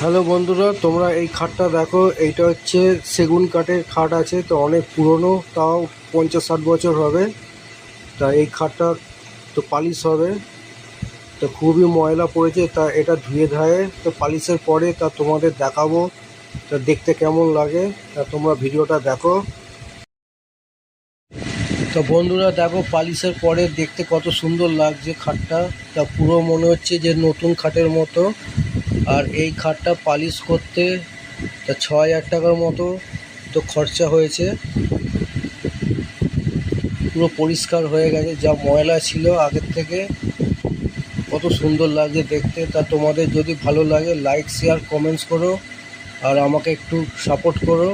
Hello বন্ধুরা, তোমরা এই খাটটা দেখো। এইটা হচ্ছে সেগুন কাঠের খাট আছে, তো অনেক পুরনো, তাও 50-60 বছর হবে। তা এই খাটটা তো পালিশ হবে, তো খুবই ময়লা পড়েছে। তা এটা ধুয়ে ধায়ে তো পালিশের পরে তা তোমাদের দেখাবো, তা দেখতে কেমন লাগে। তা তোমরা ভিডিওটা দেখো। তো বন্ধুরা দেখো, পালিশের পরে দেখতে কত সুন্দর লাগছে খাটটা। তা পুরো মনে হচ্ছে যে নতুন খাটের মতো। আর এই খাটটা পালিশ করতে তা 6,000 টাকার মতো তো খরচা হয়েছে। পুরো পরিষ্কার হয়ে গেছে, যা ময়লা ছিল আগের থেকে। কত সুন্দর লাগছে দেখতে। তা তোমাদের যদি ভালো লাগে লাইক শেয়ার কমেন্টস করো, আর আমাকে একটু সাপোর্ট করো।